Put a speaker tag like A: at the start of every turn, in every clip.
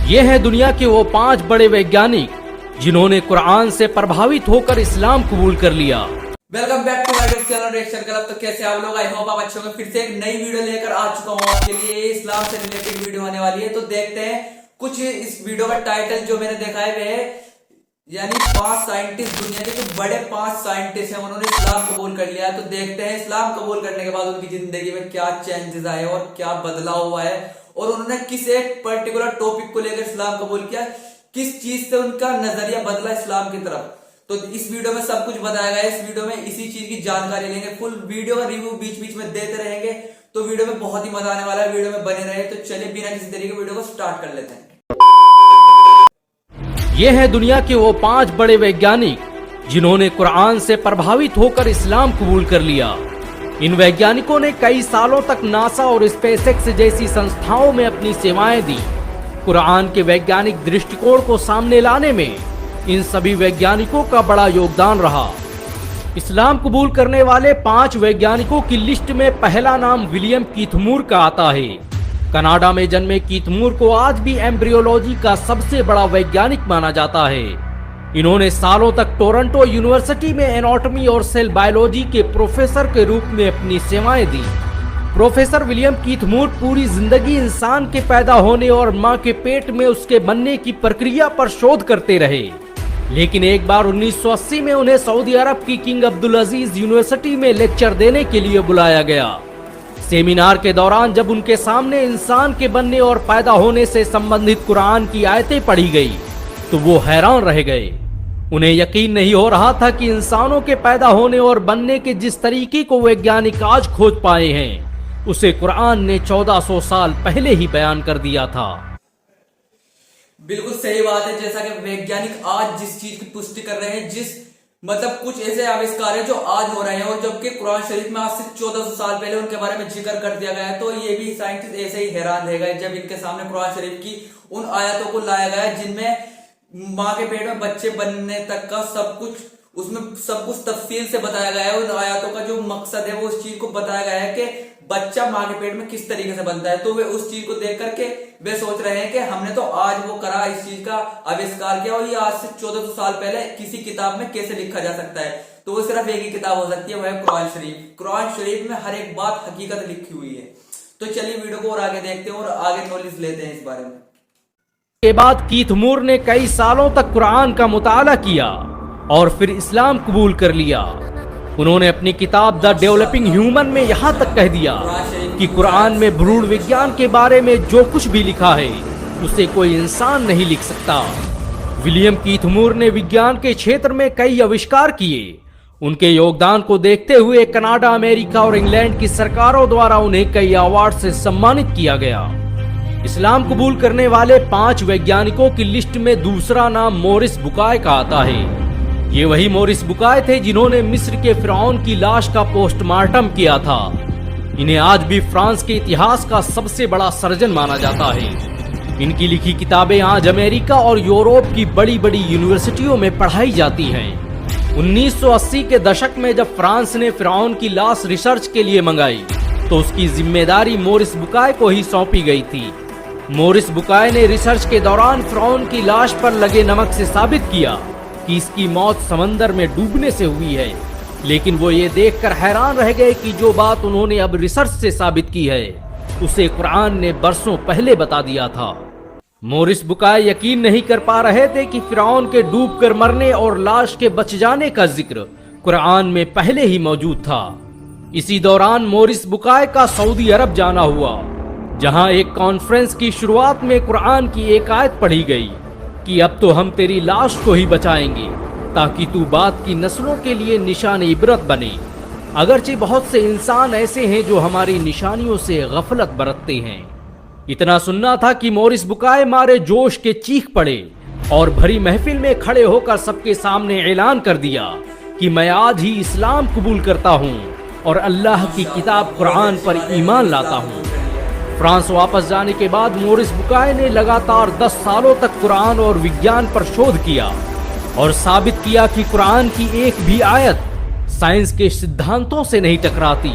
A: ये हैं दुनिया के वो 5 बड़े वैज्ञानिक जिन्होंने कुरान से प्रभावित होकर इस्लाम कबूल कर लिया।
B: Welcome back to my channel reaction club. तो कैसे आप लोग, आई होप आप अच्छे होंगे। फिर से एक नई वीडियो लेकर आ चुका हूं आपके लिए। इस्लाम से रिलेटेड वीडियो होने वाली है। तो देखते हैं कुछ इस वीडियो का टाइटल जो मैंने देखा है, यानी 5 साइंटिस्ट, दुनिया के जो बड़े 5 साइंटिस्ट हैं, उन्होंने इस्लाम कबूल कर लिया है। तो देखते हैं इस्लाम कबूल करने के बाद उनकी जिंदगी में क्या चेंजेस आए और क्या बदलाव हुआ है, और उन्होंने किस एक पर्टिकुलर टॉपिक को लेकर इस्लाम कबूल किया, किस चीज से उनका नजरिया बदला इस्लाम की तरफ। तो इस वीडियो में सब कुछ बताया गया है। इस वीडियो में इसी चीज की जानकारी लेंगे। फुल वीडियो का रिव्यू बीच बीच में देते रहेंगे। तो वीडियो में बहुत ही मजा आने वाला है। वीडियो में बने रहे। तो चलिए बिना किसी तरीके के वीडियो को स्टार्ट कर लेते हैं।
A: ये हैं दुनिया के वो 5 बड़े वैज्ञानिक जिन्होंने कुरान से प्रभावित होकर इस्लाम कबूल कर लिया। इन वैज्ञानिकों ने कई सालों तक नासा और स्पेसएक्स जैसी संस्थाओं में अपनी सेवाएं दी। कुरान के वैज्ञानिक दृष्टिकोण को सामने लाने में इन सभी वैज्ञानिकों का बड़ा योगदान रहा। इस्लाम कबूल करने वाले 5 वैज्ञानिकों की लिस्ट में पहला नाम विलियम कीथ मूर का आता है। कनाडा में जन्मे कीथ मूर को आज भी एम्ब्रियोलॉजी का सबसे बड़ा वैज्ञानिक माना जाता है। इन्होंने सालों तक टोरंटो यूनिवर्सिटी में एनाटॉमी और सेल बायोलॉजी के प्रोफेसर के रूप में अपनी सेवाएं दी। प्रोफेसर विलियम कीथ मूर पूरी जिंदगी इंसान के पैदा होने और मां के पेट में उसके बनने की प्रक्रिया पर शोध करते रहे। लेकिन एक बार 1980 में उन्हें सऊदी अरब की किंग अब्दुल अजीज यूनिवर्सिटी में लेक्चर देने के लिए बुलाया गया। सेमिनार के दौरान जब उनके सामने इंसान के बनने और पैदा होने से संबंधित कुरान की आयतें पढ़ी गई तो वो हैरान रह गए। उन्हें यकीन नहीं हो रहा था कि इंसानों के पैदा होने और बनने के जिस तरीके को वैज्ञानिक आज खोज पाए हैं, उसे कुरान ने 1400 साल पहले ही बयान कर दिया था।
B: बिल्कुल सही बात है। जैसा कि वैज्ञानिक आज जिस चीज की पुष्टि कर रहे हैं, मतलब कुछ ऐसे आविष्कार है जो आज हो रहे हैं, और जबकि कुरान शरीफ में आज से 1400 साल पहले उनके बारे में जिक्र कर दिया गया है। तो ये भी साइंटिस्ट ऐसे ही हैरान रह गए जब इनके सामने कुरान शरीफ की उन आयतों को लाया गया जिनमें माँ के पेट में बच्चे बनने तक का सब कुछ, उसमें सब कुछ तफसील से बताया गया है। उन आयतों का जो मकसद है वो उस चीज को बताया गया है कि बच्चा माँ के पेट में किस तरीके से बनता है। तो वे उस चीज को देख करके वे सोच रहे हैं कि हमने तो आज वो करा, इस चीज का आविष्कार किया, और ये आज से 1400 साल पहले किसी किताब में कैसे लिखा जा सकता है। तो वो सिर्फ एक ही किताब हो सकती है, वह है कुरान शरीफ। कुरान शरीफ में हर एक बात हकीकत लिखी हुई है। तो चलिए वीडियो को और आगे देखते हैं और आगे नॉलेज लेते हैं इस बारे में।
A: के बाद कीथ मूर ने कई सालों तक कुरान का मुताला किया और फिर इस्लाम कबूल कर लिया। उन्होंने अपनी किताब द डेवलपिंग ह्यूमन में यहाँ तक कह दिया कि कुरान में भ्रूण विज्ञान के बारे में जो कुछ भी लिखा है उसे कोई इंसान नहीं लिख सकता। विलियम कीथ मूर ने विज्ञान के क्षेत्र में कई आविष्कार किए। उनके योगदान को देखते हुए कनाडा, अमेरिका और इंग्लैंड की सरकारों द्वारा उन्हें कई अवार्ड से सम्मानित किया गया। इस्लाम कबूल करने वाले 5 वैज्ञानिकों की लिस्ट में दूसरा नाम मॉरिस बुकाय का आता है। ये वही मॉरिस बुकाय थे जिन्होंने मिस्र के फिरौन की लाश का पोस्टमार्टम किया था। इन्हें आज भी फ्रांस के इतिहास का सबसे बड़ा सर्जन माना जाता है। इनकी लिखी किताबें आज अमेरिका और यूरोप की बड़ी बड़ी यूनिवर्सिटियों में पढ़ाई जाती हैं। 1980 के दशक में जब फ्रांस ने फिरौन की लाश रिसर्च के लिए मंगाई तो उसकी जिम्मेदारी मॉरिस बुकाय को ही सौंपी गई थी। मॉरिस बुकाय ने रिसर्च के दौरान फिरौन की लाश पर लगे नमक से साबित किया कि इसकी मौत समंदर में डूबने से हुई है। लेकिन वो ये देखकर हैरान रह गए कि जो बात उन्होंने अब रिसर्च से साबित की है उसे कुरान ने बरसों पहले बता दिया था। मॉरिस बुकाय यकीन नहीं कर पा रहे थे कि फिरौन के डूबकर मरने और लाश के बच जाने का जिक्र कुरान में पहले ही मौजूद था। इसी दौरान मॉरिस बुकाय का सऊदी अरब जाना हुआ, जहां एक कॉन्फ्रेंस की शुरुआत में कुरान की एक आयत पढ़ी गई कि अब तो हम तेरी लाश को ही बचाएंगे ताकि तू बाद की नस्लों के लिए निशान इबरत बने। अगरचे बहुत से इंसान ऐसे हैं जो हमारी निशानियों से गफलत बरतते हैं। इतना सुनना था कि मॉरिस बुकाय मारे जोश के चीख पड़े और भरी महफिल में खड़े होकर सबके सामने ऐलान कर दिया कि मैं आज ही इस्लाम कबूल करता हूँ और अल्लाह की किताब कुरान पर ईमान लाता हूँ। फ्रांस वापस जाने के बाद मॉरिस बुकाय ने लगातार 10 सालों तक कुरान और विज्ञान पर शोध किया और साबित किया कि कुरान की एक भी आयत साइंस के सिद्धांतों से नहीं टकराती,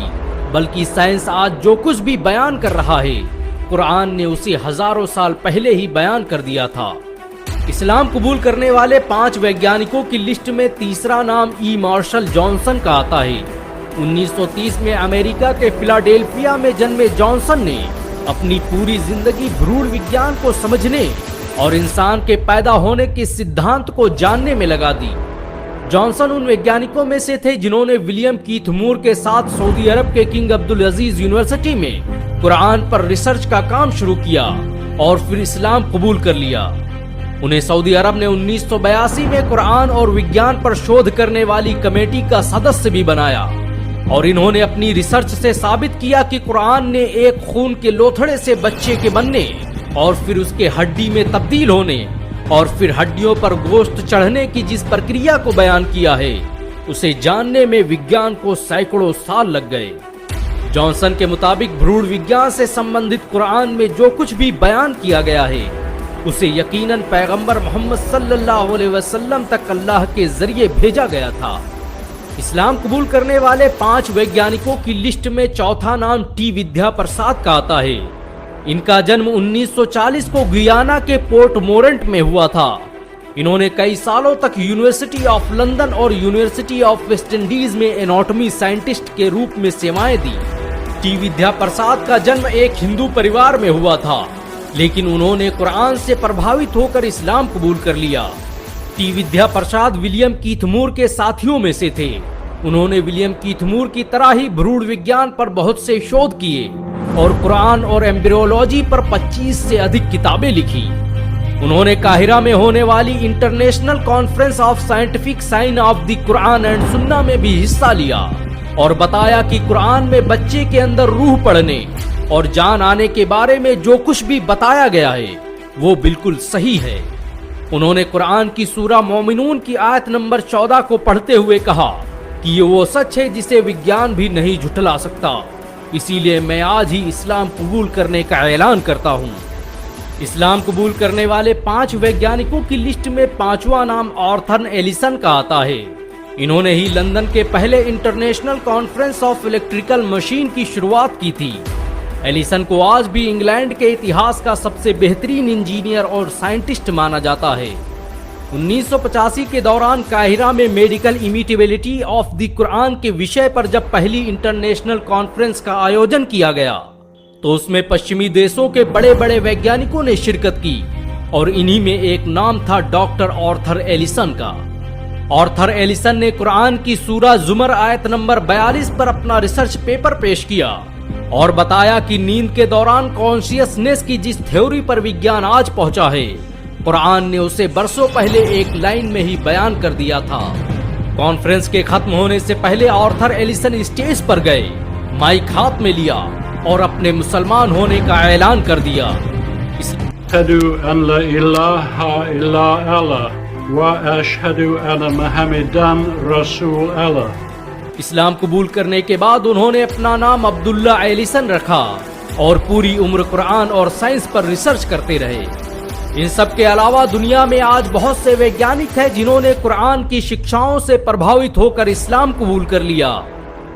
A: बल्कि साइंस आज जो कुछ भी बयान कर रहा है कुरान ने उसे हजारों साल पहले ही बयान कर दिया था। इस्लाम कबूल करने वाले 5 वैज्ञानिकों की लिस्ट में तीसरा नाम ई मार्शल जॉनसन का आता है। 1930 में अमेरिका के फिलाडेल्फिया में जन्मे जॉनसन ने अपनी पूरी जिंदगी भ्रूण विज्ञान को समझने और इंसान के पैदा होने के सिद्धांत को जानने में लगा दी। जॉनसन उन वैज्ञानिकों में से थे जिन्होंने विलियम कीथ मूर के साथ सऊदी अरब के किंग अब्दुल अजीज यूनिवर्सिटी में कुरान पर रिसर्च का काम शुरू किया और फिर इस्लाम कबूल कर लिया। उन्हें सऊदी अरब ने 1982 में कुरान और विज्ञान पर शोध करने वाली कमेटी का सदस्य भी बनाया और इन्होंने अपनी रिसर्च से साबित किया कि कुरान ने एक खून के लोथड़े से बच्चे के बनने और फिर उसके हड्डी में तब्दील होने और फिर हड्डियों पर गोश्त चढ़ने की जिस प्रक्रिया को बयान किया है, उसे जानने में विज्ञान को सैकड़ों साल लग गए। जॉनसन के मुताबिक भ्रूण विज्ञान से संबंधित कुरान में जो कुछ भी बयान किया गया है, उसे यकीनन पैगंबर मोहम्मद सल्लल्लाहु अलैहि वसल्लम तक अल्लाह के जरिए भेजा गया था। इस्लाम कबूल करने वाले 5 वैज्ञानिकों की लिस्ट में चौथा नाम टी विद्या प्रसाद का आता है। इनका जन्म 1940 को गुयाना के पोर्ट मोरेंट में हुआ था। इन्होंने कई सालों तक यूनिवर्सिटी ऑफ लंदन और यूनिवर्सिटी ऑफ वेस्ट इंडीज में एनाटॉमी साइंटिस्ट के रूप में सेवाएं दी। टी विद्या प्रसाद का जन्म एक हिंदू परिवार में हुआ था, लेकिन उन्होंने कुरान से प्रभावित होकर इस्लाम कबूल कर लिया। टी विद्या प्रसाद विलियम कीथ मूर के साथियों में से थे। उन्होंने विलियम कीथ मूर की तरह ही भ्रूण विज्ञान पर बहुत से शोध किए और कुरान और एम्ब्रियोलॉजी पर 25 से अधिक किताबें लिखी। उन्होंने काहिरा में होने वाली international conference of scientific sign of the Quran and Sunnah में भी हिस्सा लिया और बताया कि कुरान में बच्चे के अंदर रूह पड़ने और जान आने के बारे में जो कुछ भी बताया गया है वो बिल्कुल सही है। उन्होंने कुरान की सूरा मोमिनून की आयत नंबर 14 को पढ़ते हुए कहा कि ये वो सच है जिसे विज्ञान भी नहीं झुठला सकता, इसीलिए मैं आज ही इस्लाम कबूल करने का ऐलान करता हूँ। इस्लाम कबूल करने वाले 5 वैज्ञानिकों की लिस्ट में 5वां नाम आर्थर एलिसन का आता है। इन्होंने ही लंदन के पहले international conference of electrical machine की शुरुआत की थी। एलिसन को आज भी इंग्लैंड के इतिहास का सबसे बेहतरीन इंजीनियर और साइंटिस्ट माना जाता है। 1985 के दौरान काहिरा में मेडिकल इमिटेबिलिटी ऑफ द कुरान के विषय पर जब पहली इंटरनेशनल कॉन्फ्रेंस का आयोजन किया गया, तो उसमें पश्चिमी देशों के बड़े बड़े वैज्ञानिकों ने शिरकत की और इन्हीं में एक नाम था डॉक्टर आर्थर एलिसन का। आर्थर एलिसन ने कुरान की सूरा जुमर आयत नंबर 42 पर अपना रिसर्च पेपर पेश किया और बताया कि नींद के दौरान कॉन्शियसनेस की जिस थ्योरी पर विज्ञान आज पहुंचा है, कुरान ने उसे बरसों पहले एक लाइन में ही बयान कर दिया था। कॉन्फ्रेंस के खत्म होने से पहले आर्थर एलिसन स्टेज पर गए, माइक हाथ में लिया और अपने मुसलमान होने का ऐलान कर दिया।
C: अशहदु अन ला इलाहा इल्ला अल्लाह व अशहदु अन मुहम्मदन रसूल अल्लाह।
A: इस्लाम कबूल करने के बाद उन्होंने अपना नाम अब्दुल्ला एलिसन रखा और पूरी उम्र कुरान और साइंस पर रिसर्च करते रहे। इन सब के अलावा दुनिया में आज बहुत से वैज्ञानिक हैं जिन्होंने कुरान की शिक्षाओं से प्रभावित होकर इस्लाम कबूल कर लिया।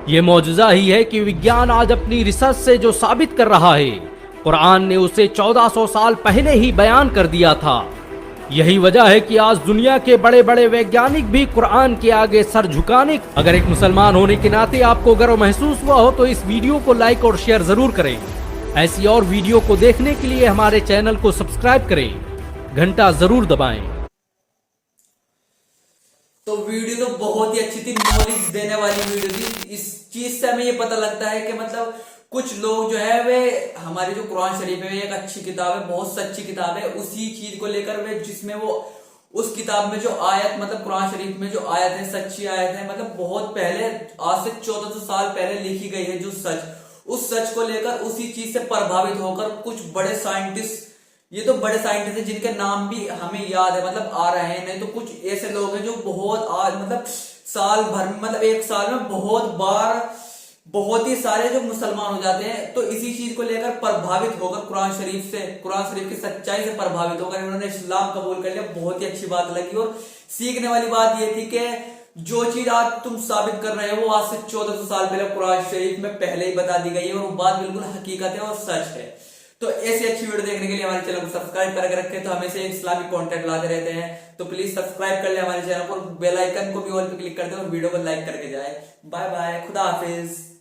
A: ये मौजूदा ही है कि विज्ञान आज अपनी रिसर्च से जो साबित कर रहा है, कुरान ने उसे 1400 साल पहले ही बयान कर दिया था। यही वजह है कि आज दुनिया के बड़े बड़े वैज्ञानिक भी कुरान के आगे सर झुकाने। अगर एक मुसलमान होने के नाते आपको गर्व महसूस हुआ हो तो इस वीडियो को लाइक और शेयर जरूर करें। ऐसी और वीडियो को देखने के लिए हमारे चैनल को सब्सक्राइब करें, घंटा जरूर दबाएं।
B: तो वीडियो तो बहुत ही अच्छी थी, नॉलेज देने वाली वीडियो थी। इस चीज से हमें ये पता लगता है कि मतलब कुछ लोग जो है वे हमारी जो कुरान शरीफ है एक अच्छी किताब है, बहुत सच्ची किताब है, उसी चीज को लेकर वे जिसमें वो उस किताब में जो आयत मतलब कुरान शरीफ में जो आयत है सच्ची आयत है, मतलब बहुत पहले आज से 1400 साल पहले लिखी गई है जो सच, उस सच को लेकर उसी चीज से प्रभावित होकर कुछ बड़े साइंटिस्ट, ये तो बड़े साइंटिस्ट हैं जिनके नाम भी हमें याद है मतलब आ रहे हैं, नहीं तो कुछ ऐसे लोग हैं जो बहुत आज मतलब साल भर में मतलब एक साल में बहुत बार बहुत ही सारे जो मुसलमान हो जाते हैं। तो इसी चीज को लेकर प्रभावित होकर कुरान शरीफ की सच्चाई से प्रभावित होकर इन्होंने इस्लाम कबूल कर लिया। बहुत ही अच्छी बात लगी और सीखने वाली बात यह थी कि जो चीज आज तुम साबित कर रहे हो वो आज से 1400 साल पहले कुरान शरीफ में पहले ही बता दी गई है और वो बात बिल्कुल हकीकत है और सच है। तो ऐसी अच्छी वीडियो देखने के लिए हमारे चैनल को सब्सक्राइब करके रखें, तो हमेशा इस्लामिक कंटेंट लाते रहते हैं। तो प्लीज सब्सक्राइब कर ले हमारे चैनल को, बेल आइकन को भी ऑल पे क्लिक कर दे और वीडियो को लाइक करके जाए। बाय बाय, खुदा हाफिज।